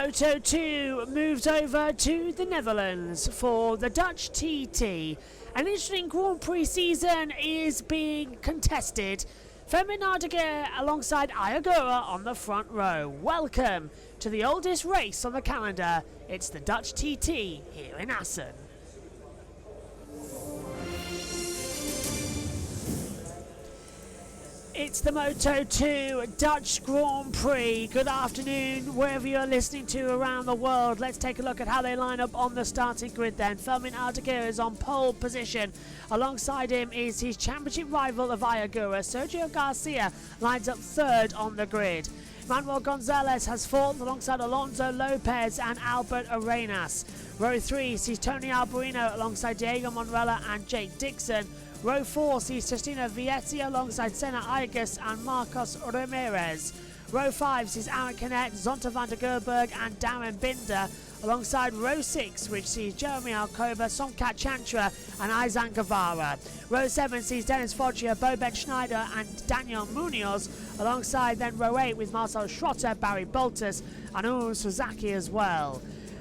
Moto2 moves over to the Netherlands for the Dutch TT. An interesting Grand Prix season is being contested. Fermin Ardeguer alongside Ayagura on the front row. Welcome to the oldest race on the calendar. It's the Dutch TT here in Assen. It's the Moto2 Dutch Grand Prix. Good afternoon, wherever you're listening to around the world. Let's take a look at how they line up on the starting grid then. Fermin Ardeguer is on pole position. Alongside him is his championship rival of Ayagura. Sergio Garcia lines up third on the grid. Manuel Gonzalez has fourth alongside Alonso Lopez and Albert Arenas. Row 3 sees Tony Alberino alongside Diego Monrella and Jake Dixon. Row 4 sees Testino Vietti alongside Senna Ayagus and Marcos Ramirez. Row 5 sees Aaron Canet, Zonta van der Gerberg and Darren Binder, alongside Row 6, which sees Jeremy Alcoba, Somkat Chantra and Izan Guevara. Row 7 sees Dennis Foggia, Bobet Schneider and Daniel Munoz, alongside then Row 8 with Marcel Schrotter, Barry Boltus and Uru Suzaki as well.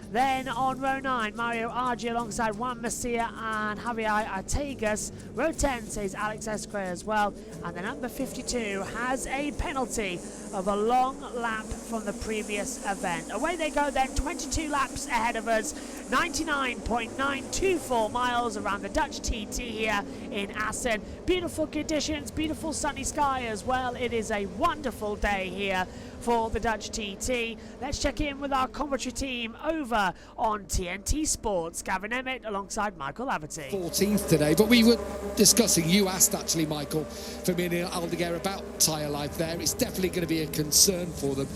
Then on row 9, Mario Argi alongside Juan Masia and Javier Artegas. Row 10 says Alex Esquer as well. And then number 52 has a penalty of a long lap from the previous event. Away they go then, 22 laps ahead of us. 99.924 miles around the Dutch TT here in Assen. Beautiful conditions, beautiful sunny sky as well. It is a wonderful day here for the Dutch TT. Let's check in with our commentary team over on TNT Sports. Gavin Emmett alongside Michael Laverty. 14th today, but we were discussing, you asked actually, Michael, Fermin Ardeguer about tyre life there. It's definitely going to be a concern for them.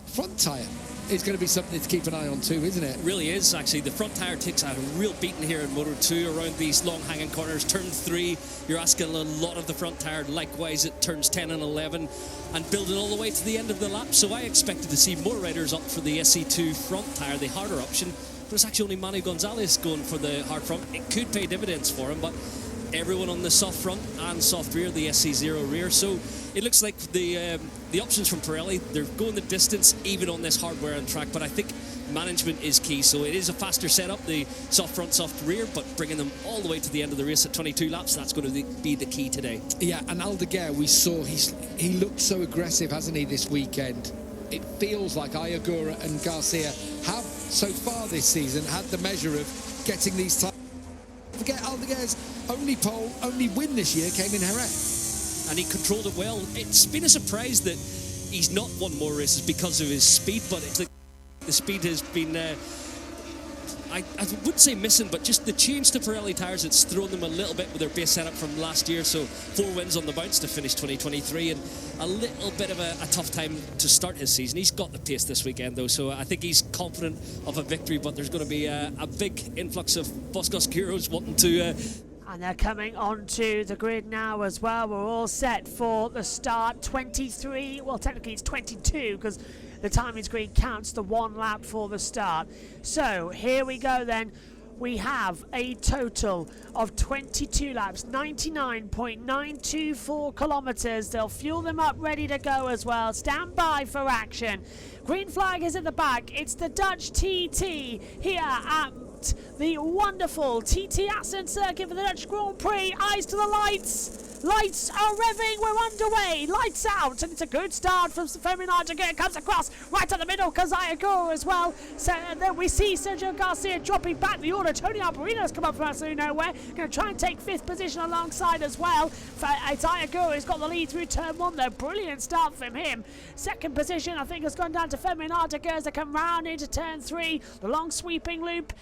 Front tyre is going to be something to keep an eye on too, isn't it? It really is, actually. The front tyre takes a real beating here in Moto2 around these long hanging corners. Turn 3, you're asking a lot of the front tyre. Likewise at turns 10 and 11 and building all the way to the end of the lap. So I expected to see more riders up for the SE2 front tyre, the harder option. But it's actually only Manny Gonzalez going for the hard front. It could pay dividends for him, but everyone on the soft front and soft rear, the SC0 rear. So it looks like the options from Pirelli, they're going the distance even on this hardware and track, but I think management is key. So it is a faster setup, the soft front, soft rear, but bringing them all the way to the end of the race at 22 laps, that's going to be the key today. Yeah, and Aldeguer, we saw he looked so aggressive, hasn't he, this weekend? It feels like Ayagura and Garcia have, so far this season, had the measure of getting these types. Forget Aldeguer's only win this year came in Jerez. And he controlled it well. It's been a surprise that he's not won more races because of his speed, but it's like the speed has been, I wouldn't say missing, but just the change to Pirelli tyres, it's thrown them a little bit with their base setup from last year. So 4 wins on the bounce to finish 2023 and a little bit of a tough time to start his season. He's got the pace this weekend though, so I think he's confident of a victory, but there's going to be a big influx of Boscos Giros wanting to... And they're coming onto the grid now as well. We're all set for the start. 23, well technically it's 22 because the timing screen counts the 1 lap for the start. So here we go then. We have a total of 22 laps, 99.924 kilometers. They'll fuel them up, ready to go as well. Stand by for action. Green flag is at the back. It's the Dutch TT here at the wonderful TT Assen circuit for the Dutch Grand Prix. Eyes to the lights. Lights are revving, we're underway, lights out, and it's a good start from Fermin Ardeguer. Comes across right to the middle, Kazayagura as well. So then we see Sergio Garcia dropping back the order. Tony Alberino's come up from absolutely nowhere, going to try and take 5th position alongside as well. Ayagura has got the lead through turn 1 though, brilliant start from him. 2nd position I think has gone down to Fermin Ardeguer as they come round into turn 3. The long sweeping loop,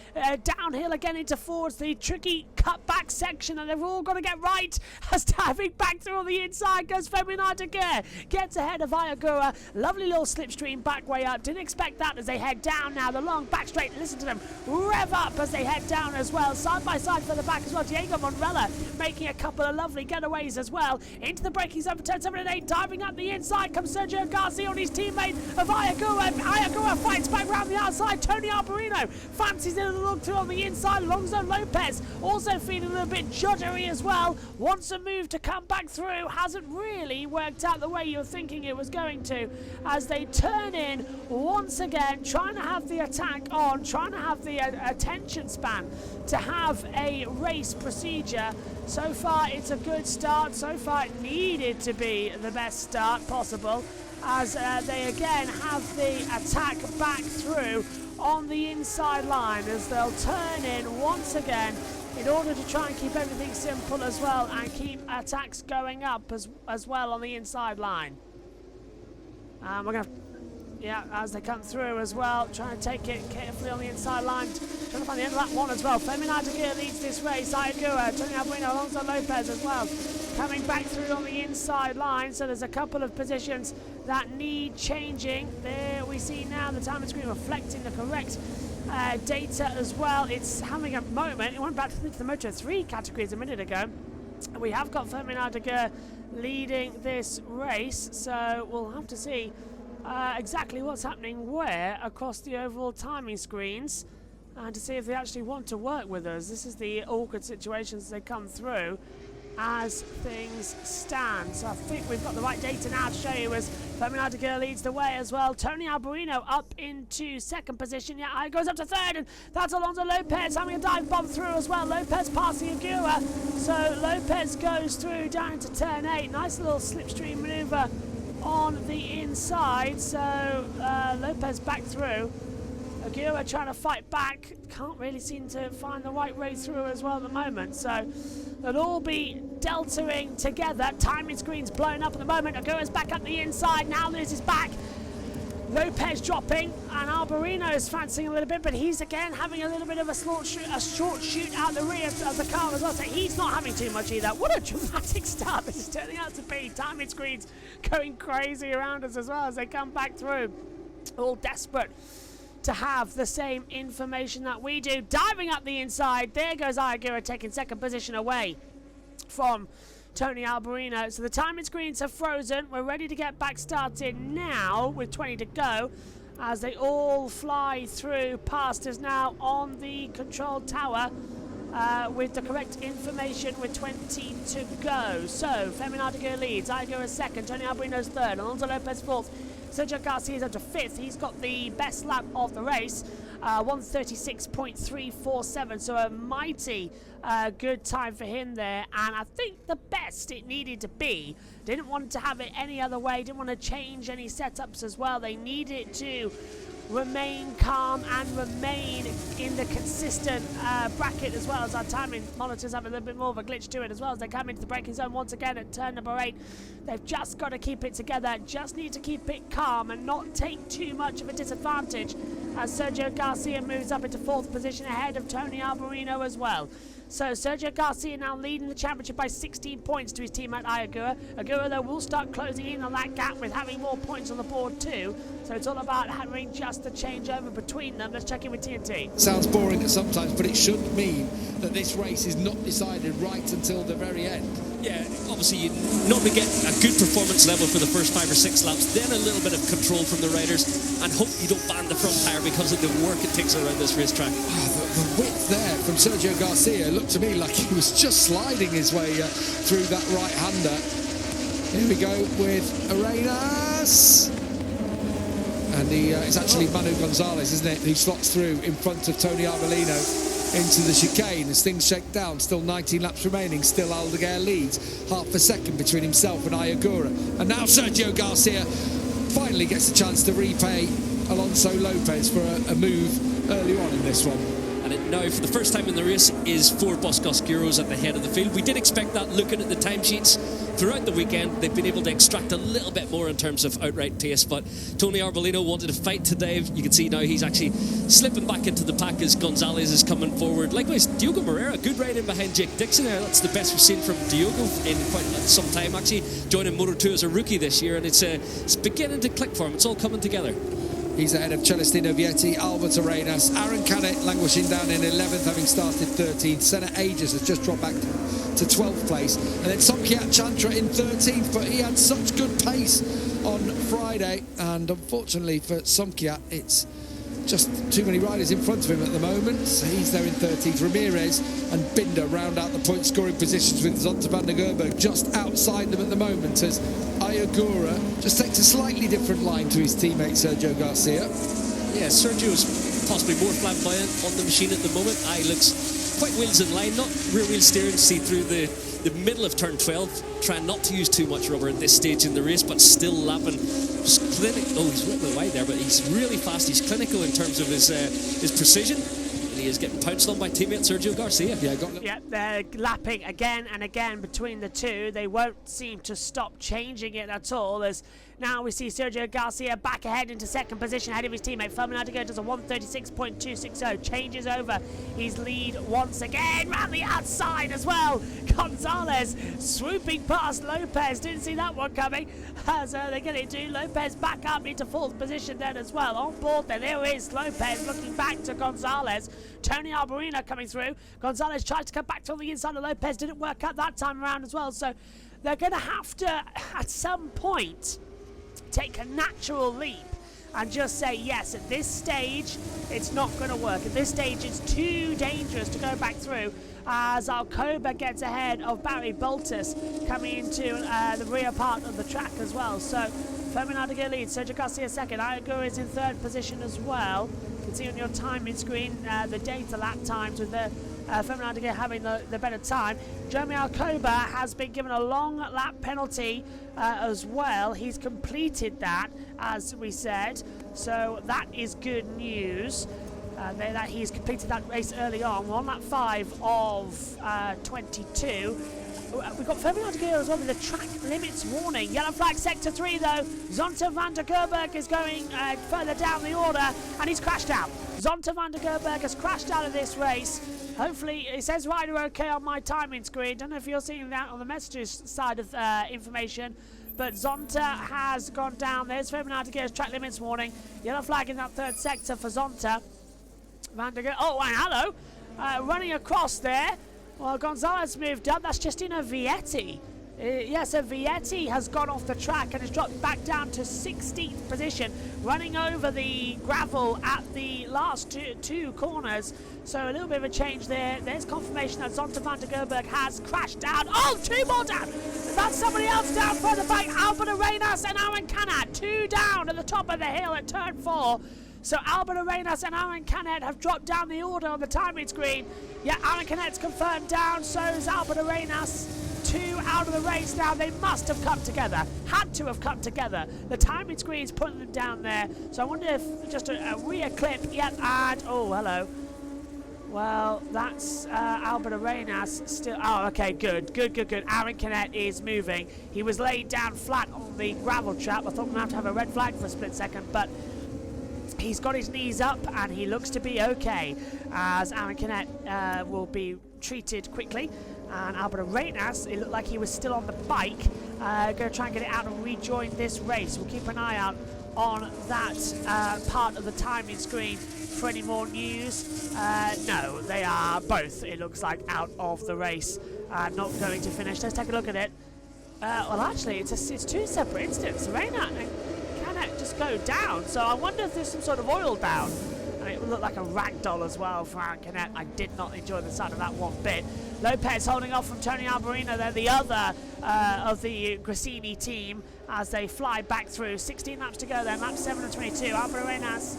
downhill again into 4. It's the tricky cut back section and they've all got to get right as diving back through on the inside goes Fermin Ardeguer. Gets ahead of Ayagura. Lovely little slipstream back way up. Didn't expect that as they head down now. The long back straight. Listen to them rev up as they head down as well. Side by side for the back as well. Diego Monrella making a couple of lovely getaways as well. Into the braking zone for turn 7 and 8. Diving up the inside comes Sergio Garcia on his teammate of Ayagura. Ayagura fights back round the outside. Tony Alberino fancies in a look through on the inside. Alonso Lopez also also feeling a little bit juddery as well. Wants a move to come back through. Hasn't really worked out the way you're thinking it was going to, as they turn in once again, trying to have the attack on, trying to have the attention span to have a race procedure. So far it's a good start. So far it needed to be the best start possible, as they again have the attack back through on the inside line, as they'll turn in once again in order to try and keep everything simple as well, and keep attacks going up as well on the inside line. We're going to, yeah, as they come through as well, trying to take it carefully on the inside line, trying to find the end of that one as well. Femina Aguirre leads this race. Ayagua, Tony Albuino, Alonso Lopez as well, coming back through on the inside line. So there's a couple of positions that need changing. There we see now the time screen reflecting the correct data as well. It's having a moment. It went back to the Moto3 categories a minute ago. We have got Femina Aguirre leading this race, so we'll have to see exactly what's happening where across the overall timing screens, and to see if they actually want to work with us. This is the awkward situations they come through as things stand. So I think we've got the right data now to show you, as Femina Aguirre leads the way as well. Tony Albuino up into second position. Yeah, it goes up to third, and that's Alonso Lopez having a dive bomb through as well. Lopez passing Aguirre, so Lopez goes through down into turn 8. Nice little slipstream maneuver on the inside, so Lopez back through. Aguirre trying to fight back, can't really seem to find the right way through as well at the moment, so they'll all be deltaing together. Timing screen's blown up at the moment. Aguirre's back up the inside, now loses back. Lopez dropping, and Alberino is fancying a little bit, but he's again having a little bit of a short shoot out the rear of the car as well, so he's not having too much either. What a dramatic start this is turning out to be. Timing screens going crazy around us as well as they come back through, all desperate to have the same information that we do. Diving up the inside, there goes Aguirre taking second position away from Tony Alberino. So the timing screens are frozen. We're ready to get back started now with 20 to go, as they all fly through past us now on the control tower with the correct information with 20 to go. So Femina Aguirre leads, Aguirre second, Tony Alberino's third, Alonso Lopez fourth, Sergio Garcia's up to fifth. He's got the best lap of the race, 1:36.347, so a mighty good time for him there, and I think the best it needed to be. Didn't want to have it any other way, didn't want to change any setups as well. They needed to remain calm and remain in the consistent bracket, as well as our timing monitors have a little bit more of a glitch to it as well, as they come into the braking zone once again at turn number 8. They've just got to keep it together, just need to keep it calm and not take too much of a disadvantage, as Sergio Garcia moves up into 4th position ahead of Tony Alberino as well. So Sergio Garcia now leading the championship by 16 points to his teammate Aguirre. Aguirre, though, will start closing in on that gap with having more points on the board too. So it's all about having just a changeover between them. Let's check in with TNT. Sounds boring sometimes, but it should mean that this race is not decided right until the very end. Yeah, obviously you normally get a good performance level for the first 5 or 6 laps, then a little bit of control from the riders, and hope you don't ban the front tyre because of the work it takes around this racetrack. The width there from Sergio Garcia looked to me like he was just sliding his way through that right-hander. Here we go with Arenas. And it's actually Manu Gonzalez, isn't it, who slots through in front of Tony Arbolino into the chicane as things shake down. Still 19 laps remaining, still Aldeguer leads half a second between himself and Ayagura. And now Sergio Garcia finally gets a chance to repay Alonso Lopez for a move early on in this one. And it now, for the first time in the race, is 4 Boscos Giros at the head of the field. We did expect that looking at the timesheets throughout the weekend. They've been able to extract a little bit more in terms of outright pace, but Tony Arbolino wanted to fight today. You can see now he's actually slipping back into the pack as Gonzalez is coming forward. Likewise, Diogo Moreira, good ride in behind Jake Dixon there. That's the best we've seen from Diogo in quite some time, actually, joining Moto2 as a rookie this year, and it's beginning to click for him. It's all coming together. He's ahead of Celestino Vietti, Albert Arenas, Aaron Canet languishing down in 11th, having started 13th. Senna Aegis has just dropped back to 12th place. And then Somkiat Chantra in 13th, but he had such good pace on Friday. And unfortunately for Somkiat, it's just too many riders in front of him at the moment. So he's there in 13th. Ramirez and Binder round out the point scoring positions with Zonta van der Gerberg just outside them at the moment, as Ayagura just takes a slightly different line to his teammate Sergio Garcia. Yeah, Sergio's possibly more flamboyant on the machine at the moment. Looks quite wheels in line, not rear wheel steering, see through the middle of turn 12, trying not to use too much rubber at this stage in the race, but still lapping. Just oh, he's a bit wide there, but he's really fast. He's clinical in terms of his precision, and he is getting pounced on by teammate Sergio Garcia. Yeah, they're lapping again and again between the two. They won't seem to stop changing it at all, as now we see Sergio Garcia back ahead into second position ahead of his teammate. Fernando does a 1:36.260, changes over his lead once again, round the outside as well. Gonzalez swooping past Lopez, didn't see that one coming, as they're going to do. Lopez back up into fourth position then as well. On board then, there is Lopez looking back to Gonzalez. Tony Arbolino coming through. Gonzalez tried to come back to the inside of Lopez, didn't work out that time around as well, so they're going to have to, at some point, take a natural leap and just say, yes, at this stage, it's not going to work. At this stage, it's too dangerous to go back through, as Alcoba gets ahead of Barry Boltus coming into the rear part of the track as well. So, Fernando leads, Sergio Garcia second, Ayagura is in third position as well. You can see on your timing screen the data lap times with the Fernando having the better time. Jeremy Alcoba has been given a long lap penalty as well. He's completed that, as we said, so that is good news. That he's completed that race early on. We're on lap 5 of 22. We've got Fernando as well with the track limits warning. Yellow flag sector 3 though. Zonta van der Gerberg is going further down the order, and he's crashed out. Zonta van der Gerberg has crashed out of this race. Hopefully, it says rider okay on my timing screen. Don't know if you're seeing that on the messages side of information, but Zonta has gone down. There's Fernando's track limits warning. Yellow flag in that third sector for Zonta. Van der Gerberg. Oh, and hello. Running across there. Well, Gonzalez moved up. That's Justina Vietti. So Vietti has gone off the track and has dropped back down to 16th position, running over the gravel at the last two corners. So a little bit of a change there. There's confirmation that Zonta van der Gerberg has crashed down. Oh, 2 more down. That's somebody else down further back. Albert Arenas and Aaron Canet, 2 down at the top of the hill at turn 4. So Albert Arenas and Aaron Canet have dropped down the order on the timing screen. Yeah, Aaron Canet's confirmed down, so is Albert Arenas. 2 out of the race now. They must have come together, had to have come together. The timing screen's putting them down there. So I wonder if just a rear clip, and oh, hello. Well, that's Albert Arenas still. Oh, okay, good. Aaron Canet is moving. He was laid down flat on the gravel trap. I thought we'd have to have a red flag for a split second, but he's got his knees up and he looks to be okay, as Aaron Canet will be treated quickly. And Albert Arenas, it looked like he was still on the bike, going to try and get it out and rejoin this race. We'll keep an eye out on that part of the timing screen for any more news. No, they are both, it looks like, out of the race, not going to finish. Let's take a look at it. Well, actually, it's 2 separate incidents. Arenas and just go down, so I wonder if there's some sort of oil down. And it would look like a ragdoll as well for Aaron Canet. I did not enjoy the sound of that one bit. Lopez holding off from Tony Arbolino. They're the other of the Grassini team as they fly back through. 16 laps to go then, lap 7 and 22. Albert Arenas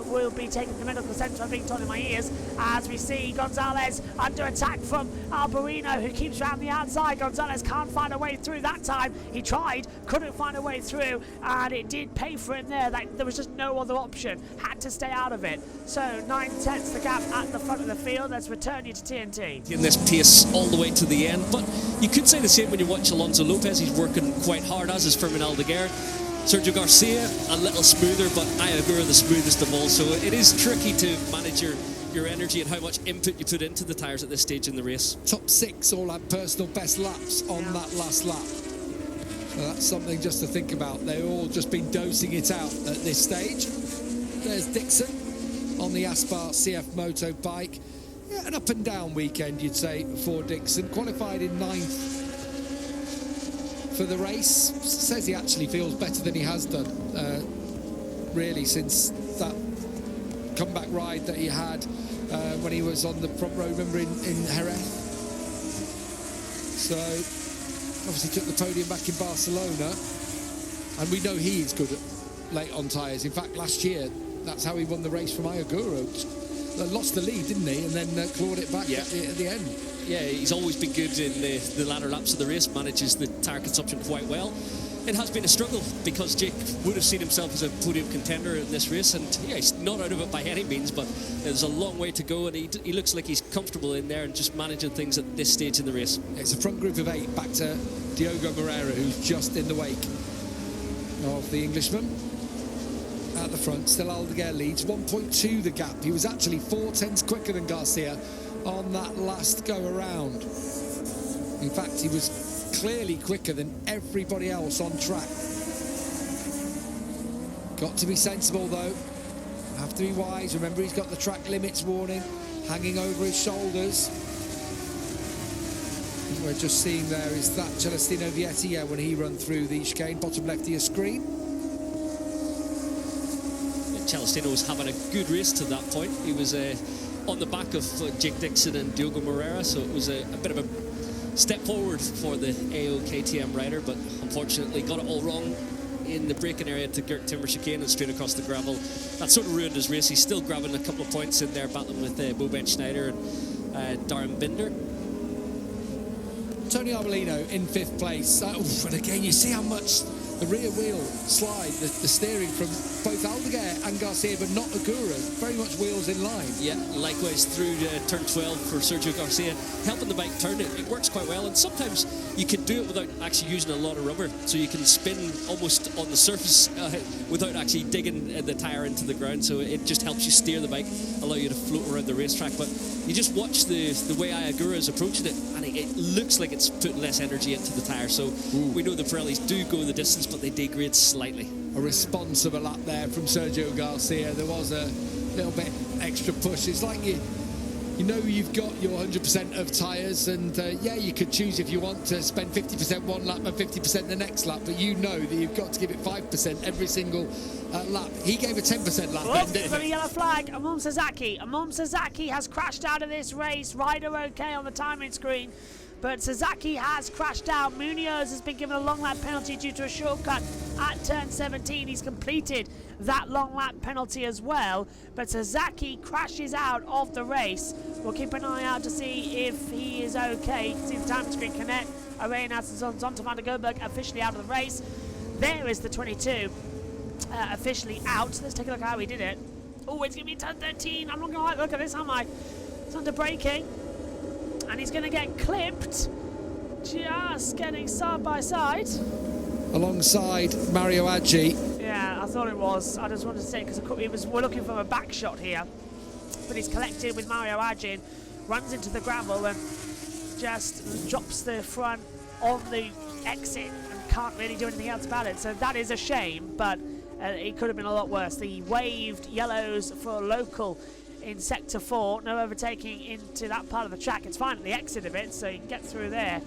will be taking the medical centre, I'm being told in my ears, as we see Gonzalez under attack from Arbolino, who keeps round the outside. Gonzalez can't find a way through that time. He tried, couldn't find a way through, and it did pay for him there. There was just no other option. Had to stay out of it. So 9/10 the gap at the front of the field. Let's return you to TNT. In this pace all the way to the end, but you could say the same when you watch Alonso Lopez. He's working quite hard, as is Fermin Aldeguer. Sergio Garcia a little smoother, but Ayagura the smoothest of all. So it is tricky to manage your energy and how much input you put into the tyres at this stage in the race. Top 6 all had personal best laps on that last lap. So that's something just to think about. They've all just been dosing it out at this stage. There's Dixon on the Aspar CF Moto bike. Yeah, an up and down weekend, you'd say, for Dixon. Qualified in 9th for the race. Says he actually feels better than he has done, really, since that comeback ride that he had when he was on the front row, remember, in Jerez. So obviously took the podium back in Barcelona, and we know he is good at late on tyres. In fact, last year, that's how he won the race from Ayaguro. Lost the lead, didn't he? And then clawed it back at the end. Yeah, he's always been good in the latter laps of the race, manages the tyre consumption quite well. It has been a struggle because Jake would have seen himself as a podium contender in this race, and he's not out of it by any means, but there's a long way to go, and he looks like he's comfortable in there and just managing things at this stage in the race. It's a front group of 8 back to Diogo Moreira, who's just in the wake of the Englishman. At the front, still Aldeguer leads, 1.2 the gap. He was actually 4/10 quicker than Garcia on that last go around. In fact, he was clearly quicker than everybody else on track. Got to be sensible though, have to be wise. Remember, he's got the track limits warning hanging over his shoulders. What we're just seeing there is that Celestino Vietti when he run through the chicane, bottom left of your screen. Celestino was having a good race to that point. He was on the back of Jake Dixon and Diogo Moreira, so it was a bit of a step forward for the AO KTM rider, but unfortunately got it all wrong in the braking area to Gert Timber chicane and straight across the gravel. That sort of ruined his race. He's still grabbing a couple of points in there, battling with Bo Ben Schneider and Darren Binder. Tony Arbolino in 5th place. And again, you see how much the rear wheel slide, the steering from both Aldeguer and Garcia, but not Agura. Very much wheels in line. Yeah, likewise through turn 12 for Sergio Garcia, helping the bike turn. It works quite well, and sometimes you can do it without actually using a lot of rubber, so you can spin almost on the surface without actually digging the tyre into the ground, so it just helps you steer the bike, allow you to float around the racetrack. But you just watch the way Agura is approaching it, and it looks like it's putting less energy into the tyre, so we know the Pirellis do go the distance, but they degrade slightly. A responsible lap there from Sergio Garcia. There was a little bit extra push. It's like you know you've got your 100% of tyres, and you could choose if you want to spend 50% one lap and 50% the next lap, but you know that you've got to give it 5% every single lap. He gave a 10% lap. Oops, for the yellow flag, Amon Sasaki has crashed out of this race. Rider okay on the timing screen, but Sasaki has crashed out. Munoz has been given a long lap penalty due to a shortcut at turn 17. He's completed that long lap penalty as well, but Sasaki crashes out of the race. We'll keep an eye out to see if he is okay. You can see the timing screen connect. Arenas and Zonta van der Gerberg officially out of the race. There is the 22 officially out. Let's take a look at how he did it. Oh, it's going to be turn 13. I'm not going to like look at this, am I? It's under braking, and he's going to get clipped. Just getting side by side. Alongside Mario Aggi. Yeah, I thought it was. I just wanted to say, because we're looking for a back shot here, but he's collected with Mario Aggi and runs into the gravel and just drops the front on the exit and can't really do anything else about it. So that is a shame, but it could have been a lot worse. The waved yellows for local in sector 4, no overtaking into that part of the track. It's fine at the exit of it, so you can get through there.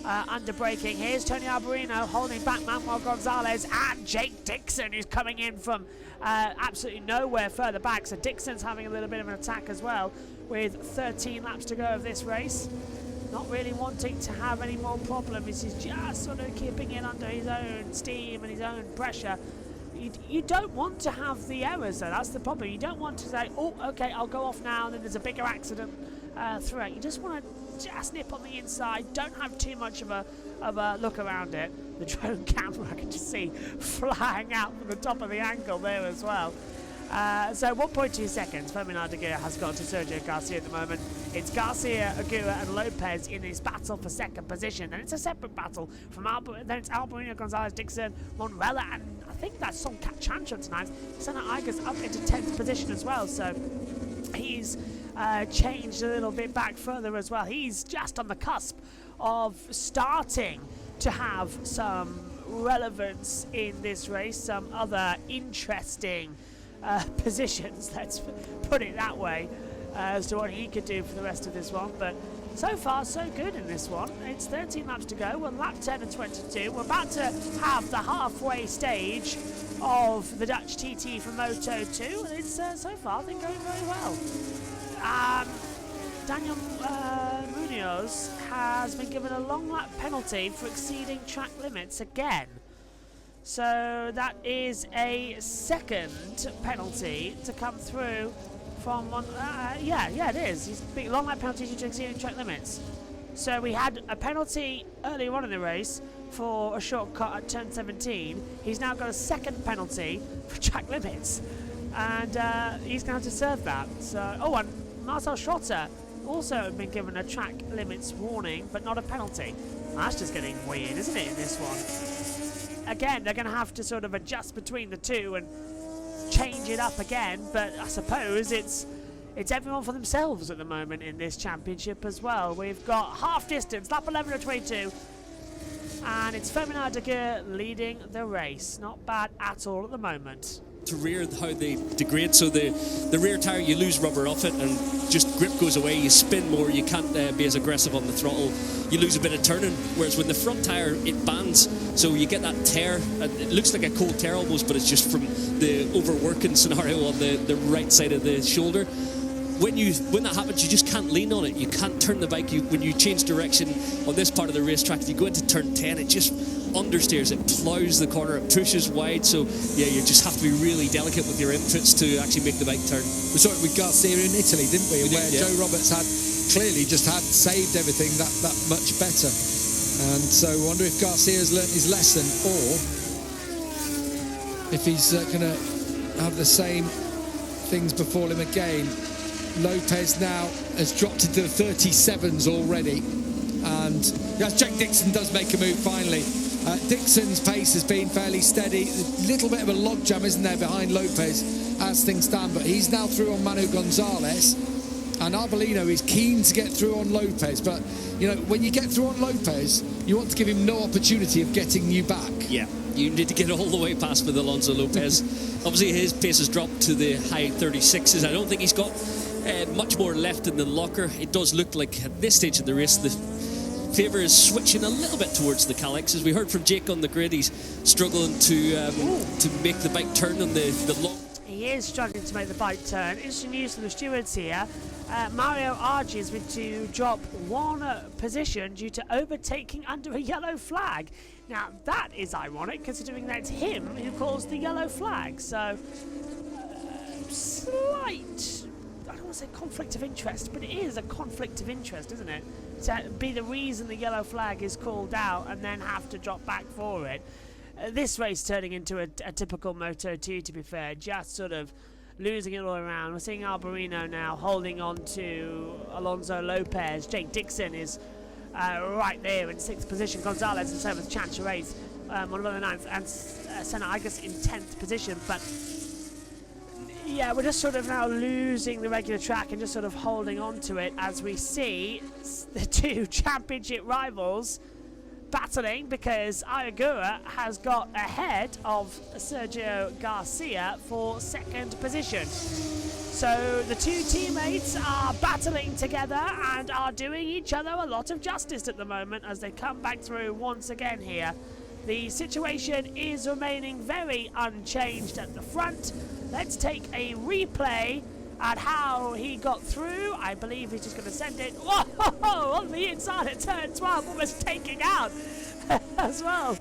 Under braking, here's Tony Arbolino holding back Manuel Gonzalez and Jake Dixon, who's coming in from absolutely nowhere further back. So Dixon's having a little bit of an attack as well, with 13 laps to go of this race. Not really wanting to have any more problems. He's just sort of keeping it under his own steam and his own pressure. You don't want to have the errors, though. That's the problem. You don't want to say, oh, okay, I'll go off now, and then there's a bigger accident throughout. You just want to just nip on the inside. Don't have too much of a look around it. The drone camera I can just see flying out from the top of the angle there as well. So 1.2 seconds. Fermin Aldeguer has gone to Sergio Garcia at the moment. It's Garcia, Agura and Lopez in this battle for second position. Then it's a separate battle from then it's Albolino, Gonzalez, Dixon, Monrella, and I think that's Sonkat Chancho tonight. Senna Iger's up into 10th position as well. So he's changed a little bit back further as well. He's just on the cusp of starting to have some relevance in this race, some other interesting positions, let's put it that way. as to what he could do for the rest of this one. But so far, so good in this one. It's 13 laps to go. We're lap 10 and 22. We're about to have the halfway stage of the Dutch TT from Moto2, and it's so far been going very well. Daniel Munoz has been given a long lap penalty for exceeding track limits again. So that is a second penalty to come through from one. Yeah, it is. He's big long lap penalty due to exceeding track limits. So we had a penalty earlier on in the race for a shortcut at turn 17. He's now got a second penalty for track limits, and he's going to have to serve that. So, and Marcel Schrotter also been given a track limits warning, but not a penalty. That's just getting weird, isn't it, in this one? Again, they're going to have to sort of adjust between the two and change it up again, but I suppose it's everyone for themselves at the moment in this championship as well. We've got half distance, lap 11 to 22, and it's Ferdinand de Geer leading the race. Not bad at all at the moment. To rear, how they degrade, so the rear tyre, you lose rubber off it and just grip goes away, you spin more, you can't be as aggressive on the throttle, you lose a bit of turning, whereas with the front tyre it bands, so you get that tear. It looks like a cold tear almost, but it's just from the overworking scenario on the right side of the shoulder. When that happens, you just can't lean on it. You can't turn the bike. When you change direction on this part of the racetrack, you go into turn 10, it just understeers, it ploughs the corner, it pushes wide. So yeah, you just have to be really delicate with your inputs to actually make the bike turn. We saw it with Garcia in Italy, didn't we? Where Joe Roberts had clearly just had saved everything that much better. And so I wonder if Garcia's learnt his lesson, or if he's going to have the same things befall him again. Lopez now has dropped into the 37s already, and yes, Jake Dixon does make a move finally. Dixon's pace has been fairly steady. A little bit of a logjam, isn't there, behind Lopez as things stand, but he's now through on Manu Gonzalez, and Arbolino is keen to get through on Lopez, but you know, when you get through on Lopez, you want to give him no opportunity of getting you back. Yeah, you need to get all the way past with Alonso Lopez. Obviously his pace has dropped to the high 36s. I don't think he's got much more left in the locker. It does look like at this stage of the race the favour is switching a little bit towards the Calyx. As we heard from Jake on the grid, he's struggling to make the bike turn on the long. He is struggling to make the bike turn. Interesting news from the stewards here. Mario Argi has been to drop one position due to overtaking under a yellow flag. Now that is ironic, considering that it's him who calls the yellow flag. So slight, I don't want to say conflict of interest, but it is a conflict of interest, isn't it? To be the reason the yellow flag is called out and then have to drop back for it. This race turning into a typical Moto2, to be fair, just sort of losing it all around. We're seeing Arbolino now holding on to Alonso Lopez. Jake Dixon is right there in 6th position. Gonzalez and 7th, Chancha Race on 9th, and Senna, I guess, in 10th position. But yeah, we're just sort of now losing the regular track and just sort of holding on to it as we see the two championship rivals battling, because Ayagura has got ahead of Sergio Garcia for 2nd position. So the two teammates are battling together and are doing each other a lot of justice at the moment as they come back through once again here. The situation is remaining very unchanged at the front. Let's take a replay at how he got through. I believe he's just going to send it on the inside at turn 12, almost taking out as well.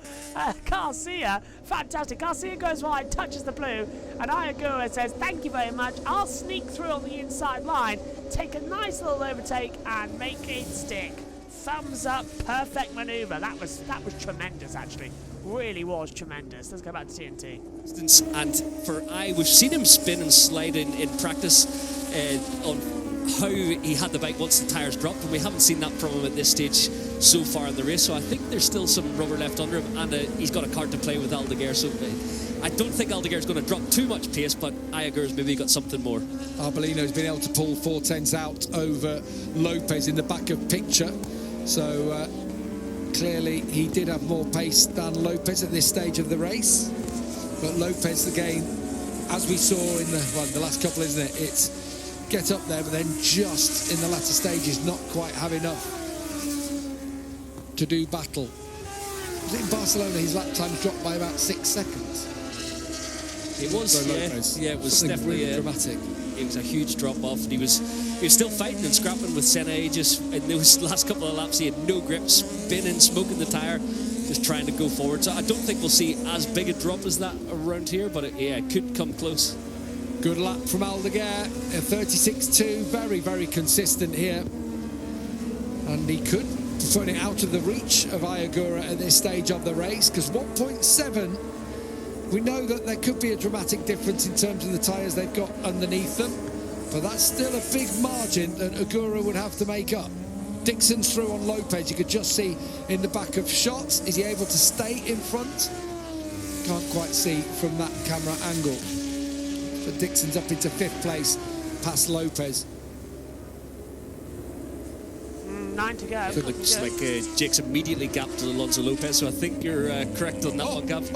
Garcia, fantastic. Garcia goes wide, touches the blue, and Ayagura says, thank you very much. I'll sneak through on the inside line, take a nice little overtake, and make it stick. Thumbs up, perfect manoeuvre. That was tremendous, actually. Really was tremendous. Let's go back to TNT. And for we've seen him spin and slide in practice on how he had the bike once the tyres dropped, and we haven't seen that from him at this stage so far in the race. So I think there's still some rubber left under him, and he's got a card to play with Aldeguer. So I don't think Aldeguer's going to drop too much pace, but Ayagur's maybe got something more. Arbolino's been able to pull 4/10s out over Lopez in the back of picture. So clearly he did have more pace than Lopez at this stage of the race. But Lopez, again, as we saw in the last couple, isn't it? It's get up there, but then just in the latter stages not quite have enough to do battle. Was it in Barcelona his lap time dropped by about 6 seconds? It was, yeah, it was something definitely really dramatic. It was a huge drop off, and he was still fighting and scrapping with Senna. Just in those last couple of laps, he had no grip, spinning, smoking the tyre, just trying to go forward. So I don't think we'll see as big a drop as that around here, but it could come close. Good lap from Aldeguer, 36.2, very, very consistent here. And he could put it out of the reach of Ayagura at this stage of the race, because 1.7, we know that there could be a dramatic difference in terms of the tyres they've got underneath them, but that's still a big margin that Agura would have to make up. Dixon's through on Lopez, you could just see in the back of shots. Is he able to stay in front? Can't quite see from that camera angle. But Dixon's up into 5th place, past Lopez. 9 to go. It looks like Jake's immediately gapped Alonso Lopez, so I think you're correct on that one, Gav.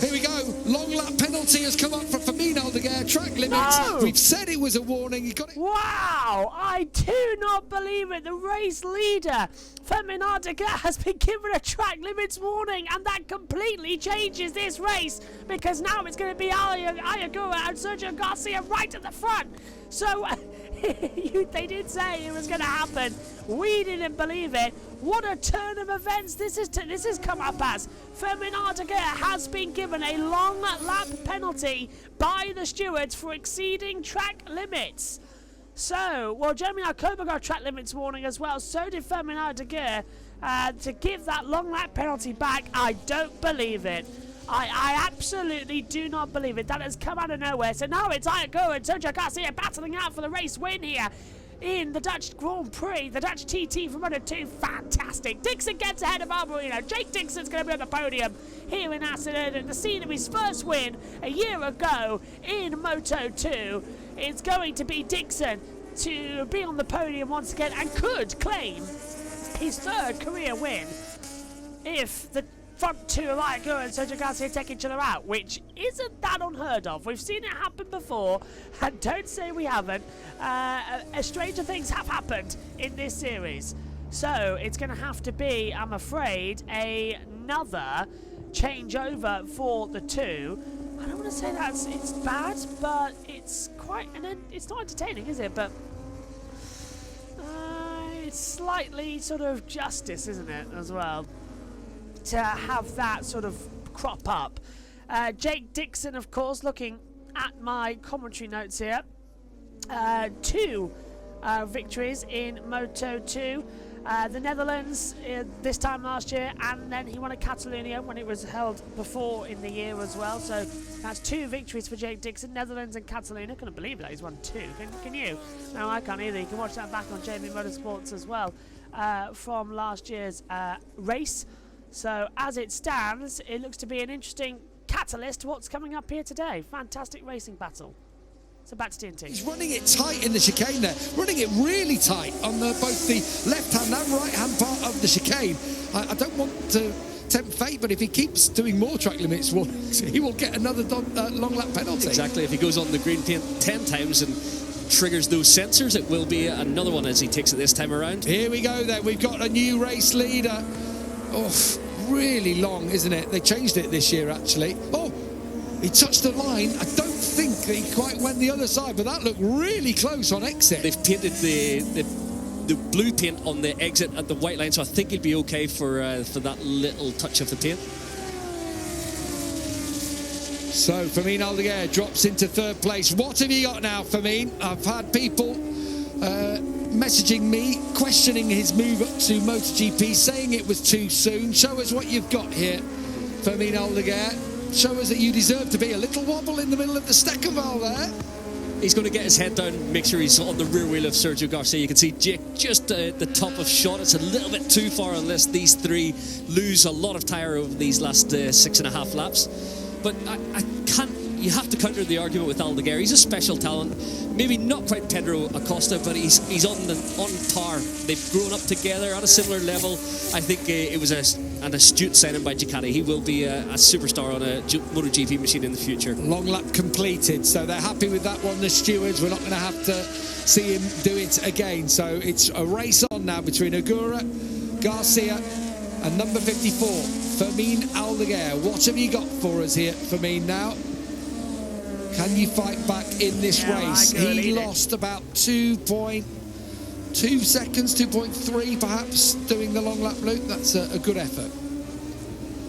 Here we go. Long lap penalty has come up for Firmino Aldeguer. Track limits. No! We've said it was a warning. He got it. Wow! I do not believe it. The race leader, Firmino Aldeguer, has been given a track limits warning, and that completely changes this race, because now it's going to be Ayagura and Sergio Garcia right at the front. So they did say it was going to happen. We didn't believe it. What a turn of events this has come up as. Firmino Aldeguer has been given a long lap penalty by the stewards for exceeding track limits. So, well, Jeremy Alcoba got a track limits warning as well. So did Firmino Aldeguer. To give that long lap penalty back, I don't believe it. I absolutely do not believe it. That has come out of nowhere. So now it's Ayagura and Sergio Garcia battling out for the race win here in the Dutch Grand Prix, the Dutch TT from Moto2. Fantastic. Dixon gets ahead of Alberino. Jake Dixon's going to be on the podium here in Assen, at the scene of his first win a year ago in Moto2. It's going to be Dixon to be on the podium once again and could claim his 3rd career win if the front two of Ayagura and Sergio Garcia take each other out, which isn't that unheard of. We've seen it happen before, and don't say we haven't. Stranger things have happened in this series. So it's going to have to be, I'm afraid, another changeover for the two. I don't want to say that it's bad, but it's quite, it's not entertaining, is it? But it's slightly sort of justice, isn't it, as well, to have that sort of crop up. Jake Dixon, of course, looking at my commentary notes here. 2 victories in Moto2. The Netherlands this time last year, and then he won at Catalonia when it was held before in the year as well. So that's 2 victories for Jake Dixon, Netherlands and Catalonia. I couldn't believe that he's won 2. Can you? No, I can't either. You can watch that back on JBMotorsports as well from last year's race. So as it stands, it looks to be an interesting catalyst to what's coming up here today. Fantastic racing battle. So back to TNT. He's running it tight in the chicane there, running it really tight on both the left-hand and right-hand part of the chicane. I don't want to tempt fate, but if he keeps doing more track limits warnings, he will get another long lap penalty. Exactly. If he goes on the green paint 10 times and triggers those sensors, it will be another one as he takes it this time around. Here we go then. We've got a new race leader. Oh, really long, isn't it? They changed it this year, actually. Oh, he touched the line. I don't think that he quite went the other side, but that looked really close on exit. They've painted the blue paint on the exit at the white line, so I think he'll be okay for that little touch of the paint. So Firmino Aldeguer drops into 3rd place. What have you got now, Firmino? I've had people messaging me, questioning his move up to MotoGP, saying it was too soon. Show us what you've got here, Firmino Aldeguer. Show us that you deserve to be. A little wobble in the middle of the Steckerval there. He's going to get his head down, make sure he's on the rear wheel of Sergio Garcia. You can see Jake just at the top of shot. It's a little bit too far unless these 3 lose a lot of tyre over these last 6.5 laps. But I can't. You have to counter the argument with Aldeguer. He's a special talent. Maybe not quite Pedro Acosta, but he's on par. They've grown up together at a similar level. I think it was a and astute signing by Ducati. He will be a superstar on a MotoGP machine in the future. Long lap completed, so they're happy with that one, the stewards. We're not going to have to see him do it again. So it's a race on now between Agura, Garcia and number 54, Fermin Aldeguer. What have you got for us here, Fermin, now? Can you fight back in this race? He lost about 2.2 seconds, 2.3 perhaps, doing the long lap loop. That's a good effort.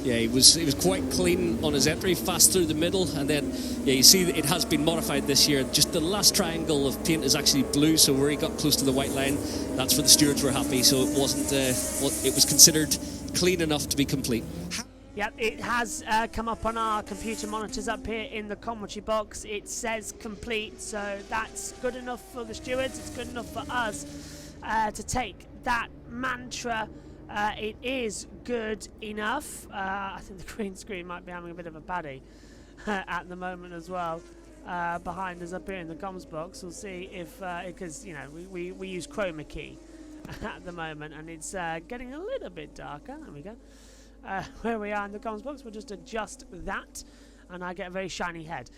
Yeah, he was quite clean on his entry, fast through the middle, and then you see that it has been modified this year. Just the last triangle of paint is actually blue, so where he got close to the white line, that's where the stewards were happy. So it wasn't it was considered clean enough to be complete. Yep, it has come up on our computer monitors up here in the commentary box. It says complete, so that's good enough for the stewards. It's good enough for us to take that mantra. It is good enough. I think the green screen might be having a bit of a baddie at the moment as well. Behind us up here in the comms box, we'll see if because you know we use chroma key at the moment, and it's getting a little bit darker. There we go. Where we are in the comms box, we'll just adjust that, and I get a very shiny head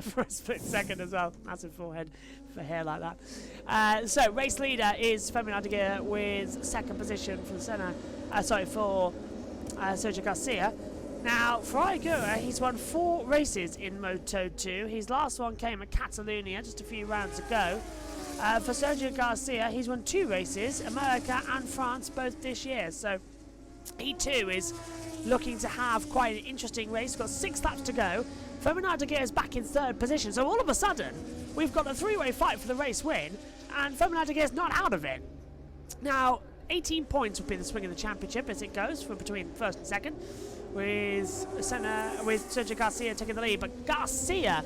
for a split second as well. Massive forehead for hair like that. So race leader is Fermin Aldeguer with second position for the for Sergio Garcia. Now for Aldeguer, he's won 4 races in Moto2. His last one came at Catalonia just a few rounds ago. For Sergio Garcia, he's won 2 races, America and France, both this year. So he too is looking to have quite an interesting race. He's got 6 laps to go. Fermin Aldeguer is back in 3rd position. So all of a sudden, we've got a 3-way fight for the race win, and Fermin Aldeguer is not out of it. Now, 18 points will be the swing of the championship as it goes for between 1st and 2nd, with Sergio Garcia taking the lead. But Garcia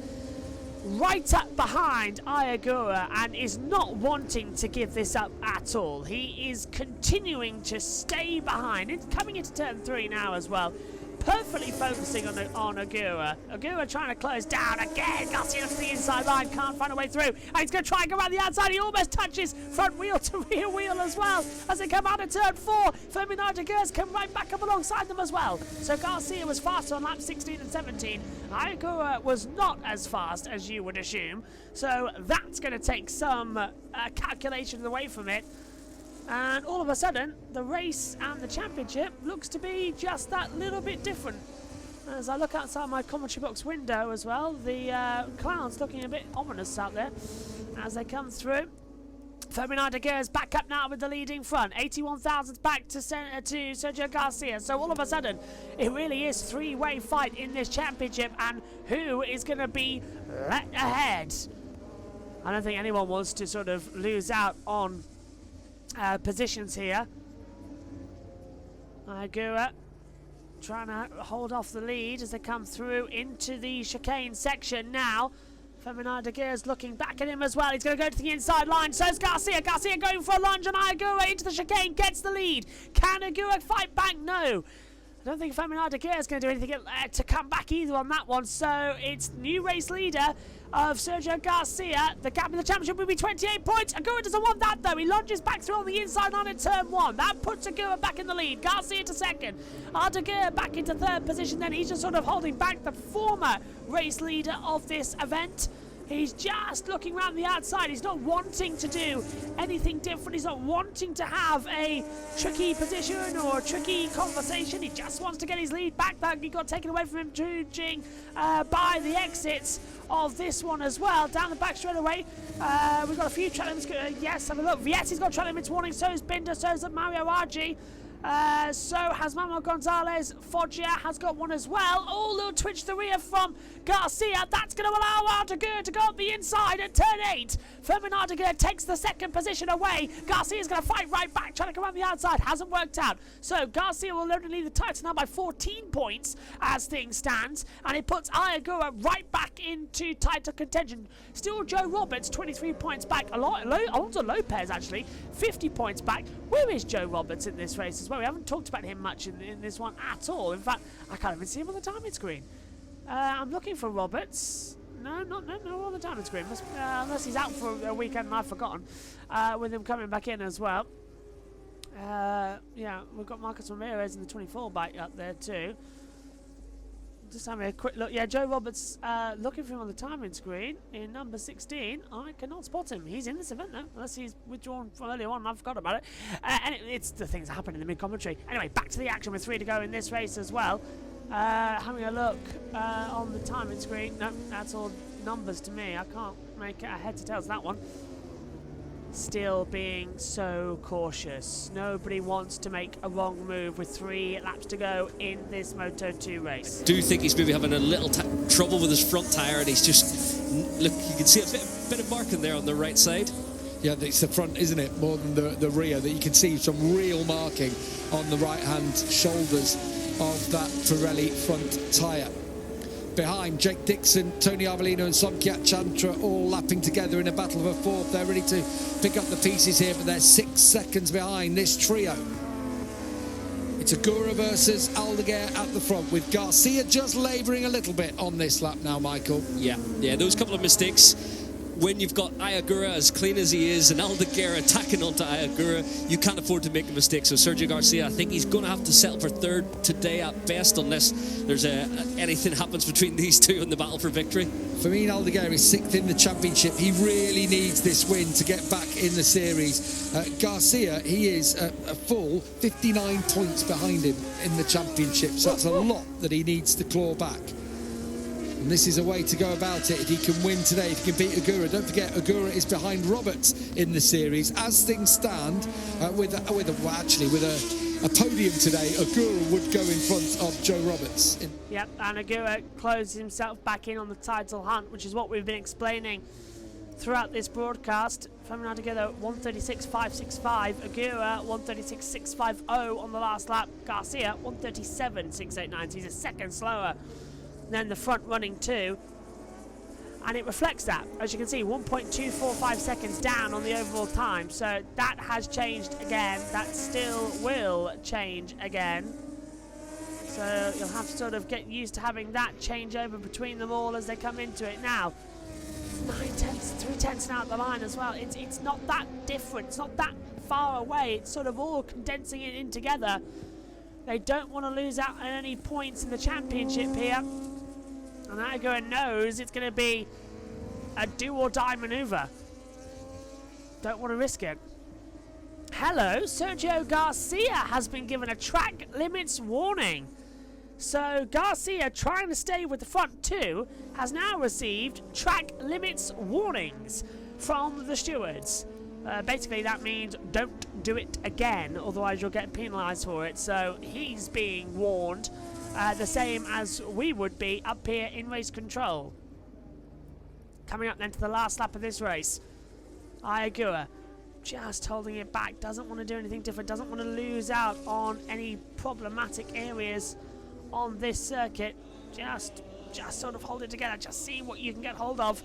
right up behind Aldeguer and is not wanting to give this up at all. He is continuing to stay behind. It's coming into turn 3 now as well. Perfectly focusing on Agura. Agura trying to close down again. Garcia to the inside line, can't find a way through. And he's going to try and go around the outside. He almost touches front wheel to rear wheel as well. As they come out of turn 4, Fermin Aldeguer's come right back up alongside them as well. So Garcia was faster on laps 16 and 17. Agura was not as fast as you would assume. So that's going to take some calculation away from it. And all of a sudden, the race and the championship looks to be just that little bit different. As I look outside my commentary box window as well, the clouds looking a bit ominous out there as they come through. Fermin Aldeguer is back up now with the leading front. 81,000 back to Sergio Garcia. So all of a sudden, it really is 3-way fight in this championship. And who is going to be let ahead? I don't think anyone wants to sort of lose out on positions here. Aldeguer trying to hold off the lead as they come through into the chicane section now. Fermin Aldeguer is looking back at him as well. He's going to go to the inside line. So is Garcia. Garcia going for a lunge on Aldeguer into the chicane. Gets the lead. Can Aldeguer fight back? No. I don't think Fermin Aldeguer is going to do anything to come back either on that one. So it's new race leader of Sergio Garcia. The gap in the championship will be 28 points. Agura doesn't want that though. He lunges back through on the inside line at turn 1. That puts Agura back in the lead. Garcia to 2nd. Aldeguer back into 3rd position. Then he's just sort of holding back the former race leader of this event. He's just looking around the outside. He's not wanting to do anything different. He's not wanting to have a tricky position or a tricky conversation. He just wants to get his lead back. That he got taken away from him judging by the exits of this one as well. Down the back straight away. We've got a few track limits. Yes, have a look. Vietti's got track limits warning. So is Binder. So is Mario Argi. So has Manuel Gonzalez. Foggia has got one as well. Oh, little twitch to the rear from Garcia. That's going to allow Aldeguer to go up the inside at turn 8. Fermin Aldeguer takes the 2nd position away. Garcia's going to fight right back, trying to come around the outside. Hasn't worked out. So Garcia will only lead the title now by 14 points as things stand. And it puts Aldeguer right back into title contention. Still Joe Roberts, 23 points back. Alonso Lopez, actually, 50 points back. Where is Joe Roberts in this race as well? We haven't talked about him much in this one at all. In fact, I can't even see him on the timing screen. I'm looking for Roberts. No, on the timing screen. Unless he's out for a weekend and I've forgotten. With him coming back in as well. Yeah, Yeah, we've got Marcus Ramirez in the 24 bike up there too. Just having a quick look. Yeah, Joe Roberts looking for him on the timing screen in number 16. I cannot spot him. He's in this event though, unless he's withdrawn from earlier on. I forgot about it. And it's the things that happen in the mid-commentary. Anyway, back to the action with 3 to go in this race as well. Having a look on the timing screen. No, that's all numbers to me. I can't make a head to tails that one. Still being so cautious. Nobody wants to make a wrong move with 3 laps to go in this Moto2 race. I do think he's maybe having a little trouble with his front tyre, and he's just, look, you can see a bit of marking there on the right side. Yeah, it's the front, isn't it, more than the rear, that you can see some real marking on the right-hand shoulders of that Pirelli front tyre. Behind, Jake Dixon, Tony Arbolino and Somkiat Chantra all lapping together in a battle of a fourth. They're ready to pick up the pieces here, but they're 6 seconds behind this trio. It's Agura versus Aldeguer at the front, with Garcia just labouring a little bit on this lap now, Michael. Yeah, those couple of mistakes. When you've got Ayagura as clean as he is and Aldeguer attacking onto Ayagura, you can't afford to make a mistake. So Sergio Garcia, I think he's going to have to settle for third today at best, unless there's anything happens between these two in the battle for victory. For me, Aldeguer is 6th in the championship. He really needs this win to get back in the series. Garcia, he is a full 59 points behind him in the championship. So that's a lot that he needs to claw back. And this is a way to go about it if he can win today, if he can beat Agura. Don't forget, Agura is behind Roberts in the series. As things stand, with a podium today, Agura would go in front of Joe Roberts. Yep, and Agura closes himself back in on the title hunt, which is what we've been explaining throughout this broadcast. Coming together 136.565, Agura 136.650 on the last lap, Garcia 137.689, so he's a second slower than the front running 2, and it reflects that. As you can see, 1.245 seconds down on the overall time, so that has changed again. That still will change again, so you'll have to sort of get used to having that change over between them all as they come into it. Now 3/10 now at the line as well. It's not that different, it's not that far away, it's sort of all condensing it in together. They don't want to lose out on any points in the championship here. And Agura knows it's going to be a do-or-die manoeuvre. Don't want to risk it. Hello, Sergio Garcia has been given a track limits warning. So Garcia, trying to stay with the front 2, has now received track limits warnings from the stewards. Basically, that means don't do it again, otherwise you'll get penalised for it. So he's being warned, the same as we would be up here in race control. Coming up then to the last lap of this race, Ayagura just holding it back, doesn't want to do anything different, doesn't want to lose out on any problematic areas on this circuit. Just sort of hold it together, just see what you can get hold of.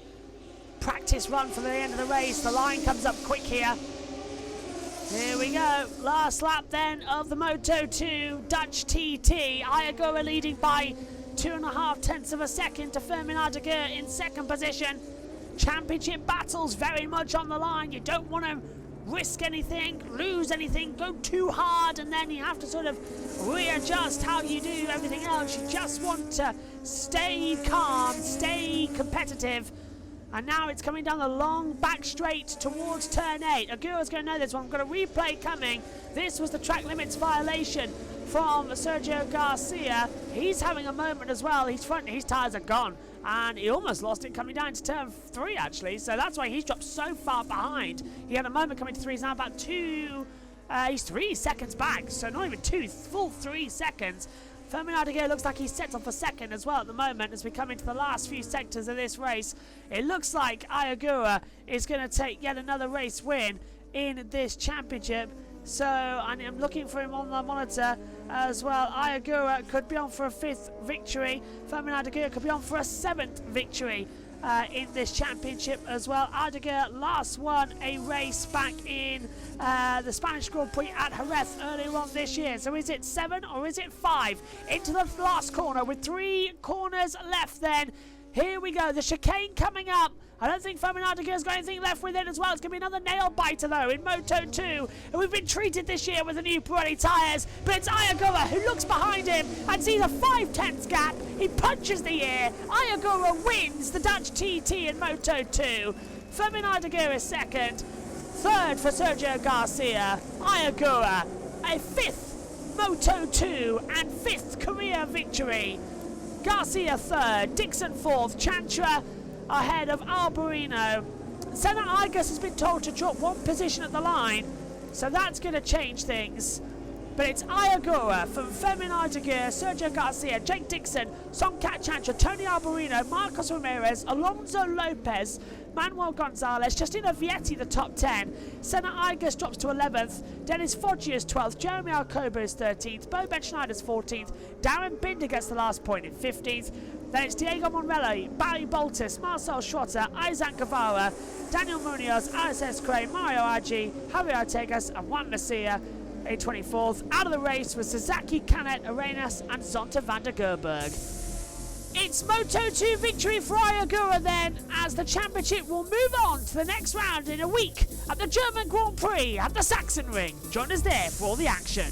Practice run for the end of the race. The line comes up quick here. Here we go. Last lap then of the Moto2 Dutch TT. Ayagura leading by 2.5 tenths of a second to Fermin Aldeguer in second position. Championship battles very much on the line. You don't want to risk anything, lose anything, go too hard, and then you have to sort of readjust how you do everything else. You just want to stay calm, stay competitive. And now it's coming down the long back straight towards turn 8. Agura's going to know this one. I've got a replay coming. This was the track limits violation from Sergio Garcia. He's having a moment as well. His tyres are gone. And he almost lost it coming down to turn 3, actually. So that's why he's dropped so far behind. He had a moment coming to 3. He's now about 2... he's 3 seconds back. So not even 2, full 3 seconds. Fermin Aldeguer looks like he's set off for second as well at the moment as we come into the last few sectors of this race. It looks like Ayagura is going to take yet another race win in this championship. So, and I'm looking for him on the monitor as well. Ayagura could be on for a 5th victory. Fermin Aldeguer could be on for a 7th victory in this championship as well. Aldeguer last won a race back in the Spanish Grand Prix at Jerez earlier on this year. So is it 7 or is it 5? Into the last corner with 3 corners left then. Here we go, the chicane coming up. I don't think Fabian Ardeguer's got anything left with it as well. It's going to be another nail biter though in Moto2. And we've been treated this year with the new Pirelli tyres. But it's Ayagura who looks behind him and sees a 5/10 gap. He punches the air. Ayagura wins the Dutch TT in Moto2. Fabian Ardeguer is second. Third for Sergio Garcia. Ayagura, a 5th Moto2 and 5th career victory. Garcia third, Dixon fourth, Chantra ahead of Alberino. Senna Igas has been told to drop 1 position at the line, so that's going to change things. But it's Ayagura from Fabian Ardeguer, Sergio Garcia, Jake Dixon, Songkat Chantra, Tony Alberino, Marcos Ramirez, Alonso Lopez, Manuel Gonzalez, Justina Vietti the top 10. Senna Igas drops to 11th, Dennis Foggia is 12th, Jeremy Alcoba is 13th, Bo Ben Schneider's 14th, Darren Binder gets the last point in 15th. Then it's Diego Monrelli, Barry Boltis, Marcel Schrotter, Isaac Guevara, Daniel Munoz, RSS Cray, Mario Agi, Javier Artegas and Juan Lucia in 24th. Out of the race was Sasaki, Canet, Arenas and Zonta van der Gerberg. It's Moto2 victory for Ayagura then, as the championship will move on to the next round in a week at the German Grand Prix at the Sachsenring. Join us there for all the action.